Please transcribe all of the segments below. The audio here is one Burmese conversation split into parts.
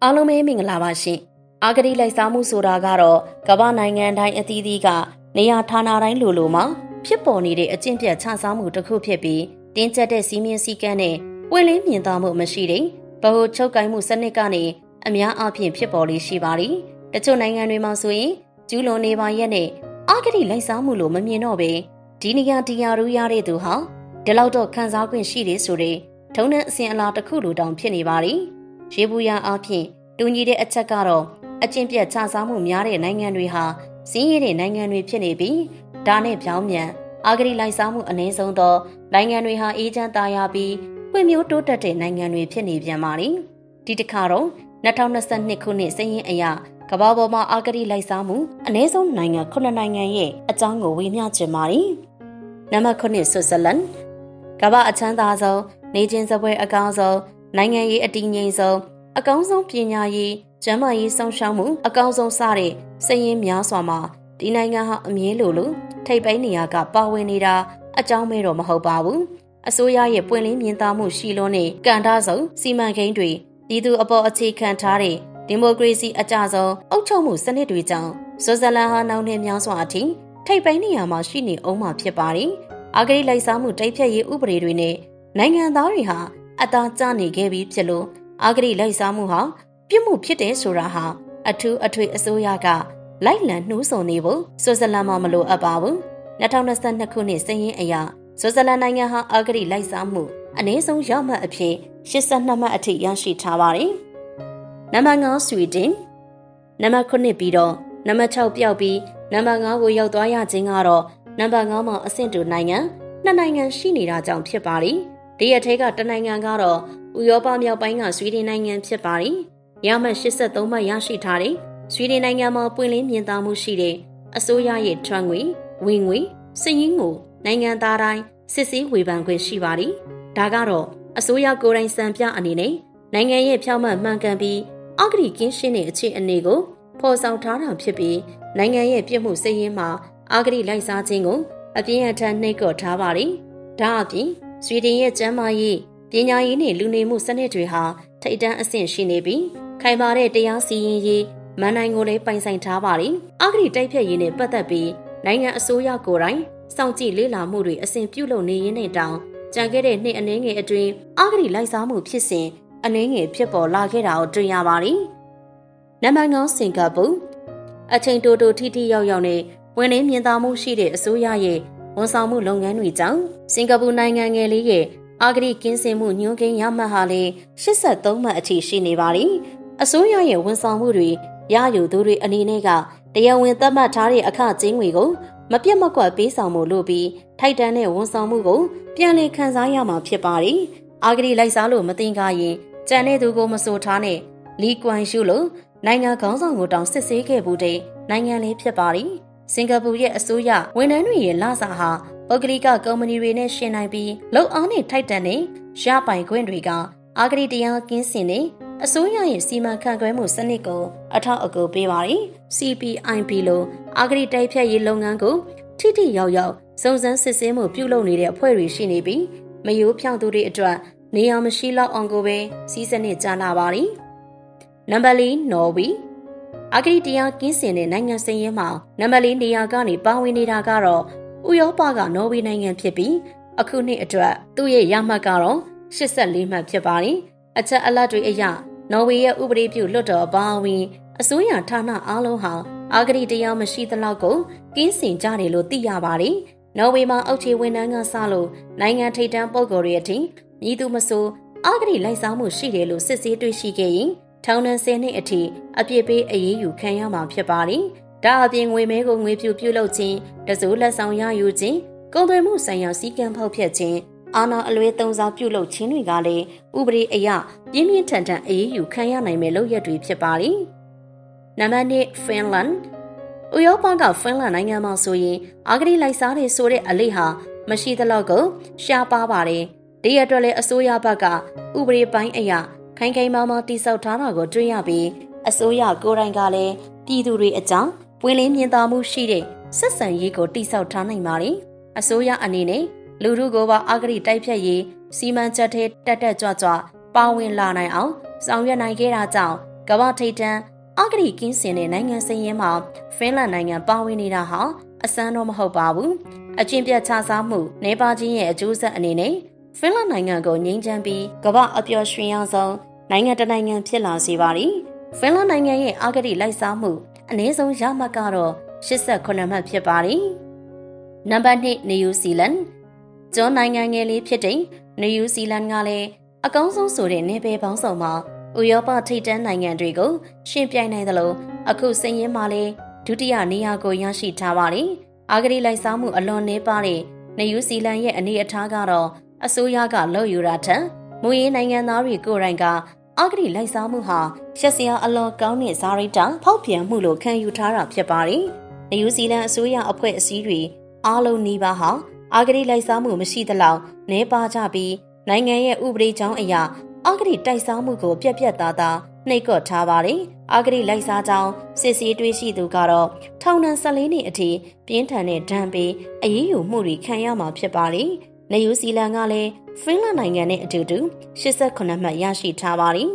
အားလုံးပဲမင်္ဂလာပါရှင်။အာဂတိလိုက်စားမှုဆိုတာကတော့ကမ္ဘာနိုင်ငံတိုင်းအသီးသီးကနေရာဌာနတိုင်းလိုမှာဖြစ်ပေါ်နေတဲ့အကျင့်ပြတ်ခြစားမှုတစ်ခုဖြစ်ပြီးတင်းကျပ်တဲ့စီးမင်းစည်းကမ်းနဲ့ပွင့်လင်းမြင်သာမှုမရှိတဲ့ဗဟိုချုပ်ကိုင်မှုစနစ်ကနေအများအားဖြင့်ဖြစ်ပေါ်လေးရှိပါသည်။တချို့နိုင်ငံတွေမှာဆိုရင်ကျူးလွန်နေပါရဲ့နဲ့အာဂတိလိုက်စားမှုလို့မမြင်တော့ပဲဒီနေရာဒီရာရူရတဲ့သူဟာဒီလောက်တော့ခံစား권ရှိတယ်ဆိုတဲ့ထုံးတဲ့အစဉ်အလာတစ်ခုလိုတောင်ဖြစ်နေပါသည်။ရေဘူးရအားဖြင့်တူညီတဲ့အချက်ကတော့အကျင့်ပြတ်ခြစားမှုများတဲ့နိုင်ငံတွေဟာစင်းရဲတဲ့နိုင်ငံတွေဖြစ်နေပြီးဒါနဲ့ပြောင်းပြန်အာဂတိလိုက်စားမှုအနည်းဆုံးသောနိုင်ငံတွေဟာအေးချမ်းသာယာပြီးဖွံ့ဖြိုးတိုးတက်တဲ့နိုင်ငံတွေဖြစ်နေပြန်ပါလိမ့်ဒီတစ်ခါတော့2022ခုနှစ်စည်ရင်းအရကမ္ဘာပေါ်မှာအာဂတိလိုက်စားမှုအနည်းဆုံးနိုင်ငံ9နိုင်ငံရဲ့အကြောင်းကိုဝေမျှချင်ပါလိမ့်နံပါတ်9ဆွစ်ဇာလန်ကမ္ဘာအချမ်းသာဆုံးနေချင်းစပွဲအကောင်းဆုံးနိုင်ငံရေးအတည်ငြိမ်ဆုံးအကောင်းဆုံးပညာရေးကျန်းမာရေးစောင့်ရှောက်မှုအကောင်းဆုံးစတဲ့စည်ရင်းများစွာမှာဒီနိုင်ငံဟာအမြဲလိုထိပ်ပိုင်းနေရာကပါဝင်နေတာအကြောင်းမဲတော့မဟုတ်ပါဘူးအစိုးရရဲ့ပွင့်လင်းမြင်သာမှုရှိလွန်းတဲ့ကဏ္ဍစုံစီမံကိန်းတွေပြည်သူအပေါ်အခြေခံထားတဲ့ဒီမိုကရေစီအကြဆုံးအုပ်ချုပ်မှုစနစ်တွေကြောင့်ဆွစ်ဇာလန်ဟာနောက်နှစ်များစွာအထိထိပ်ပိုင်းနေရာမှာရှိနေအောင်မှာဖြစ်ပါတယ်အာဂတိလိုက်စားမှုတိုက်ဖျက်ရေးဥပဒေတွေနဲ့နိုင်ငံသားတွေဟာအသာကျနေခဲ့ပြီးဖြစ်လို့အာဂတိလိုက်စားမှုဟာပြစ်မှုဖြစ်တယ်ဆိုတာဟာအထူးအထွေအစိုးရကလိုက်လံနှိုးဆော်နေဖို့ဆွစ်ဇာလန်မှာမလိုအပ်ပါဘူး2022ခုနှစ်စည်ရင်းအရဆွစ်ဇာလန်နိုင်ငံဟာအာဂတိလိုက်စားမှုအနည်းဆုံးရမှတ်အဖြစ်82မှတ်အထိရရှိထားပါတယ်နံပါတ်9ဆွီဒင်နံပါတ်9ပြီးတော့နံပါတ်6ပျောက်ပြီးနံပါတ်5ကိုရောက်သွားရခြင်းကတော့နံပါတ်5မှာအဆင့်တူနိုင်ငံနှစ်နိုင်ငံရှိနေတာကြောင့်ဖြစ်ပါတယ်ဒီအထက်ကတနိုင်ငံကတော့ဥရောပမြောက်ပိုင်းကဆွီဒင်နိုင်ငံဖြစ်ပါတယ်ရမှတ်83မှတ်ရရှိထားတဲ့ဆွီဒင်နိုင်ငံမှာပွင့်လင်းမြင်သာမှုရှိတဲ့အစိုးရရဲ့ထွန်းငွေဝင်ငွေစည်ရင်းကိုနိုင်ငံသားတိုင်းစစ်ဆေးဝေဖန်ခွင့်ရှိပါတယ်ဒါကတော့အစိုးရကိုယ်တိုင်စံပြအနေနဲ့နိုင်ငံရဲ့ဖြောင့်မတ်မှန်ကန်ပြီးအဂတိကင်းရှင်းတဲ့အခြေအနေကိုဖော်ဆောင်ထားတာဖြစ်ပြီးနိုင်ငံရဲ့ပြစ်မှုစည်ရင်းမှာအဂတိလိုက်စားခြင်းကိုအပြင်းအထန်နှိပ်ကွပ်ထားပါတယ်ဒါအပြင်ဆွီဒင်ရဲ့ကျန်းမာရေးပညာရေးနဲ့လူနေမှုစနစ်တွေဟာထိပ်တန်းအဆင့်ရှိနေပြီးခိုင်မာတဲ့တရားစီရင်ရေးမန်နိုင်ကိုလည်းပိုင်ဆိုင်ထားပါတယ်။အဂတိတိုက်ဖျက်ရေးနဲ့ပတ်သက်ပြီးနိုင်ငံအစိုးရကိုယ်တိုင်စောင့်ကြည့်လေ့လာမှုတွေအစဉ်ပြုလုပ်နေရင်းနဲ့တောင်ကြံခဲ့တဲ့နှစ်အနည်းငယ်အတွင်းအဂတိလိုက်စားမှုဖြစ်စဉ်အနည်းငယ်ဖြစ်ပေါ်လာခဲ့တာကိုတွေ့ရပါတယ်။နံပါတ်9စင်ကာပူအချိန်တိုတိုထိထိရောက်ရောက်နဲ့ဝင်လင်းမြင်သာမှုရှိတဲ့အစိုးရရဲ့ဝန်ဆောင်မှုလုပ်ငန်းတွေကြောင့်စင်ကာပူနိုင်ငံငယ်လေးရဲ့အာဂတိကင်းစင်မှုညွှန်းကိန်းရမှတ်ဟာလည်း83မှတ်အထိရှိနေပါတယ်။အစိုးရရဲ့ဝန်ဆောင်မှုတွေရယူသူတွေအနေနဲ့ကတရားဝင်သတ်မှတ်ထားတဲ့အခကြေးငွေကိုမပြတ်မကွက်ပေးဆောင်မှုလို့ပြီးထိုက်တန်တဲ့ဝန်ဆောင်မှုကိုပြန်လည်ခံစားရမှာဖြစ်ပါတယ်။အာဂတိလိုက်စားလို့မသိကြရင်ကြံတဲ့သူကိုမဆိုထားနဲ့လီကွမ်ရှူလို့နိုင်ငံခေါင်းဆောင်ကိုတောင်စစ်ဆေးခဲ့ဘူးတဲ့နိုင်ငံလေးဖြစ်ပါတယ်။စင်ကာပူရဲ့အစိုးရဝန်ထမ်းတွေရဲ့လစာဟာပုဂ္ဂလိကကုမ္ပဏီတွေနဲ့ရှင်းနိုင်ပြီးလုပ်အားနဲ့ထိုက်တန်တဲ့ရပိုင်ခွင့်တွေကအာဂတိတရားကင်းစင်တဲ့အစိုးရရဲ့စီမံခန့်ခွဲမှုစနစ်ကိုအထောက်အကူပေးပါတယ်။ CPIB လို့အာဂတိတိုက်ဖျက်ရေးလုပ်ငန်းကိုထိထိရောက်ရောက်စုံစမ်းစစ်ဆေးမှုပြုလုပ်နေတဲ့အဖွဲ့တွေရှိနေပြီးမယိုးဖြောင့်သူတွေအတွက်နေရာမရှိလောက်အောင်ကိုပဲစီးစနစ်ကြားလာပါတယ်။နံပါတ်4နော်ဝေအာဂတိတရားကင်းစင်တဲ့နိုင်ငံစည်ရင်းမှာနံပါတ်4နေရာကနေပါဝင်နေတာကတော့ဥရောပကနော်ဝေနိုင်ငံဖြစ်ပြီးအခုနှစ်အတွက်သူ့ရဲ့ရမှတ်ကတော့84မှတ်ဖြစ်ပါတယ်။အချက်အလက်တွေအရနော်ဝေရဲ့ဥပဒေပြုလွှတ်တော်အပါအဝင်အစိုးရဌာနအားလုံးဟာအာဂတိတရားမရှိသလောက်ကိုကင်းစင်ကြတယ်လို့သိရပါတယ်။နော်ဝေမှာအောက်ခြေဝန်ထမ်းကစလို့နိုင်ငံထိပ်တန်းပုဂ္ဂိုလ်တွေအထိမြည်သူမဆိုအာဂတိလိုက်စားမှုရှိတယ်လို့စစ်ဆေးတွေ့ရှိခဲ့ရင်ထောင်ဒဏ်10နှစ်အထိအပြစ်ပေးအရေးယူခံရမှာဖြစ်ပါတယ်။ဒါအပြင်ငွေမဲကိုငွေပြုလုပ်ခြင်းတစိုးလက်ဆောင်ရယူခြင်းကုန်သွယ်မှုဆိုင်ရာစည်းကမ်းဖောက်ဖျက်ခြင်းအာဏာအလွဲသုံးစားပြုလုပ်ခြင်းတွေကလည်းဥပဒေအရပြင်းပြင်းထန်ထန်အရေးယူခံရနိုင်မယ့်လုပ်ရပ်တွေဖြစ်ပါတယ်။နံပါတ်2ဖင်လန်ဥရောပကဖင်လန်နိုင်ငံမှာဆိုရင်အာဂတိလိုက်စားတဲ့ဆိုတဲ့အလေးဟာမရှိသလောက်ကိုရှားပါပါတယ်။ဒီအတွက်လည်းအစိုးရဘက်ကဥပဒေပိုင်းအရခိုင်ခိုင်မာမာတိစောက်ထားတာကိုတွေ့ရပြီးအစိုးရကိုယ်တိုင်ကလည်းပြည်သူတွေအကြောင်းပွင့်လင်းမြင်သာမှုရှိတဲ့ဆက်ဆံရေးကိုတိစောက်ထားနိုင်ပါတယ်။အစိုးရအနေနဲ့လူထုကိုပါအာဂတိတိုက်ဖျက်ရေးစီမံချက်ထဲတက်ကြွပါဝင်လာနိုင်အောင်ဆောင်ရွက်နိုင်ခဲ့တာကြောင့် ကမ္ဘာထိပ်တန်းအဂတိကင်းစင်တဲ့နိုင်ငံစရင်းမှာဖင်လန်နိုင်ငံပါဝင်နေတာဟာအစမ်းတော့မဟုတ်ပါဘူး။အကျင့်ပြတ်ခြစားမှုနေပါခြင်းရဲ့အကျိုးဆက်အနေနဲ့ဖင်လန်နိုင်ငံကိုငြိမ်းချမ်းပြီးကမ္ဘာအပျော်ရွှင်ရဆုံးနိုင်ငံတစ်နိုင်ငံဖြစ်လာစေပါသည်။ဖင်လန်နိုင်ငံရဲ့အဂတိလိုက်စားမှုအနည်းဆုံးရမှတ်ကတော့89မှတ်ဖြစ်ပါသည်။နံပါတ်2နယူးဇီလန်ကျွန်းနိုင်ငံငယ်လေးဖြစ်တဲ့နယူးဇီလန်ကလည်းအကောင်းဆုံးဆိုတဲ့နယ်ပယ်ပေါင်းစုံမှာဥရောပထိပ်တန်းနိုင်ငံတွေကိုရှင်ပြိုင်နိုင်သလိုအခုစင်ရင်မှာလည်းဒုတိယနေရာကိုရရှိထားပါတယ်။အာဂတိလိုက်စားမှုအလွန်နည်းပါးတဲ့နယူးဇီလန်ရဲ့အနေအထားကတော့အစိုးရကလုပ်ယူတာထက်မူရင်းနိုင်ငံသားတွေကိုယ်တိုင်ကအာဂတိလိုက်စားမှုဟာရှက်စရာအလွန်ကောင်းတဲ့ဇာရိတာဖောက်ပြန်မှုလို့ခံယူထားတာဖြစ်ပါတယ်။နယူးဇီလန်အစိုးရအဖွဲ့အစည်းတွေအားလုံးနီးပါးဟာအာဂတိလိုက်စားမှုမရှိသလောက်နည်းပါးကြပြီးနိုင်ငံရဲ့ဥပဒေကြောင်းအရာအာဂတိတိုက်စားမှုကိုပြက်ပြက်သားသားနှိပ်ကွပ်ထားပါတယ်။အာဂတိလိုက်စားကြောင်းစစ်ဆေးတွေ့ရှိသူကတော့ထောင်ဒဏ်14နှစ်အထိပြင်းထန်တဲ့ဒဏ်ပေးအရေးယူမှုတွေခံရမှာဖြစ်ပါတယ်။နယူးဇီလန်ကလည်းဖင်လန်နိုင်ငံနဲ့အတူတူ89မှတ်ရရှိထားပါတယ်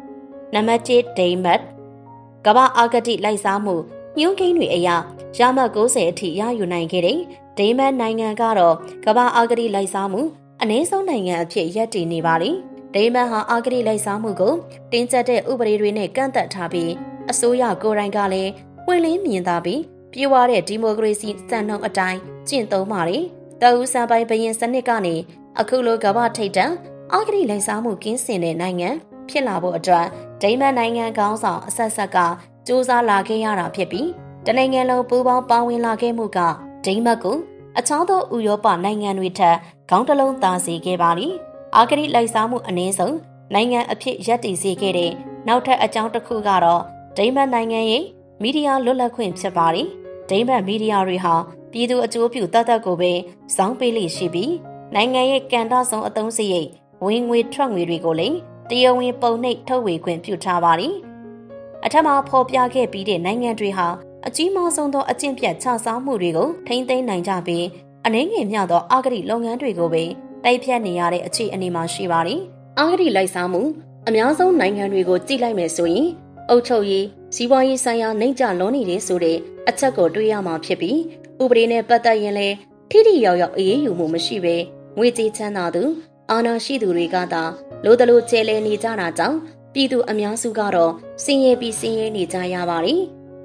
။နံပါတ်1ဒိန်းမတ်ကမ္ဘာအာဂတိလိုက်စားမှုညွှန်းကိန်းတွေအရရမှတ်90အထိရယူနိုင်ခဲ့တဲ့ဒိန်းမတ်နိုင်ငံကတော့ကမ္ဘာအာဂတိလိုက်စားမှုအနည်းဆုံးနိုင်ငံအဖြစ်ရပ်တည်နေပါလိမ့်။ဒိန်းမတ်ဟာအာဂတိလိုက်စားမှုကိုတင်းကျပ်တဲ့ဥပဒေတွေနဲ့ကန့်သတ်ထားပြီးအစိုးရကိုယ်တိုင်ကလည်းပွင့်လင်းမြင်သာပြီးပြေဝတဲ့ဒီမိုကရေစီစံနှုန်းအတိုင်းကျင့်သုံးပါလိမ့်။တအူးစံပိုင်ဘရင်စနစ်ကနေအခုလိုကမ္ဘာထိပ်တန်းအာဂတိလိုက်စားမှုကင်းစင်တဲ့နိုင်ငံဖြစ်လာဖို့အတွက်ဒိန်းမတ်နိုင်ငံခေါင်းဆောင်အဆက်ဆက်ကစူးစမ်းလာခဲ့ရတာဖြစ်ပြီးတနိုင်ငံလုံးပူးပေါင်းပါဝင်လာခဲ့မှုကဒိန်းမတ်ကိုအခြားသောဥရောပနိုင်ငံတွေထက်ခေါင်းတစ်လုံးသာစေခဲ့ပါလိမ့်။အာဂတိလိုက်စားမှုအနည်းဆုံးနိုင်ငံအဖြစ်ရပ်တည်စေခဲ့တဲ့နောက်ထပ်အကြောင်းတစ်ခုကတော့ဒိန်းမတ်နိုင်ငံရဲ့မီဒီယာလွတ်လပ်ခွင့်ဖြစ်ပါလိမ့်။ဒိန်းမတ်မီဒီယာတွေဟာပြည်သူအကျိုးပြုတတ်ကိုပဲစောင်းပေးလိမ့်ရှိပြီးနိုင်ငံရဲ့ကဏ္ဍဆောင်အသုံးစရိတ်ဝင်ငွေထွက်ငွေတွေကိုလည်းတရားဝင်ပုံနှိပ်ထုတ်ဝေခွင့်ပြုထားပါလိမ့်။အထက်မှာဖော်ပြခဲ့ပြီးတဲ့နိုင်ငံတွေဟာအကြီးမားဆုံးသောအကျင့်ပြတ်ခြစားမှုတွေကိုထိန်းသိမ်းနိုင်ကြပြီးအနည်းငယ်မျှသောအာဂတိလုပ်ငန်းတွေကိုပဲတိုက်ဖြတ်နေရတဲ့အခြေအနေမှာရှိပါသည်။အာဂတိလိုက်စားမှုအများဆုံးနိုင်ငံတွေကိုကြည့်လိုက်မယ်ဆိုရင်အုပ်ချုပ်ရေးစီးပွားရေးဆိုင်ရာနှိမ့်ကျလွန်နေတယ်ဆိုတဲ့အချက်ကိုတွေ့ရမှာဖြစ်ပြီးဥပဒေနဲ့ပတ်သက်ရင်လည်းထိထိရောက်ရောက်အရေးယူမှုမရှိဘဲငွေကြေးချမ်းသာသူအာဏာရှိသူတွေကသာလိုတလိုကျဲလဲနေကြတာကြောင့်ပြည်သူအများစုကတော့စင်ရဲပြီးစင်ရဲနေကြရပါတယ်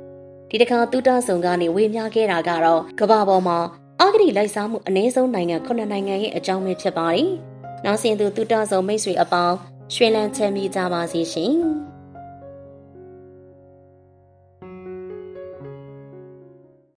။ဒီတစ်ခါတူတာဆောင်ကနေဝေမျှခဲ့တာကတော့ကမ္ဘာပေါ်မှာအာဂတိလိုက်စားမှုအနည်းဆုံးနိုင်ငံ9နိုင်ငံရဲ့အကြောင်းပဲဖြစ်ပါတယ်။နောက်ဆင်သူတူတာဆောင်မိတ်ဆွေအပေါင်းရွှင်လန်းချမ်းမြေ့ကြပါစေရှင်။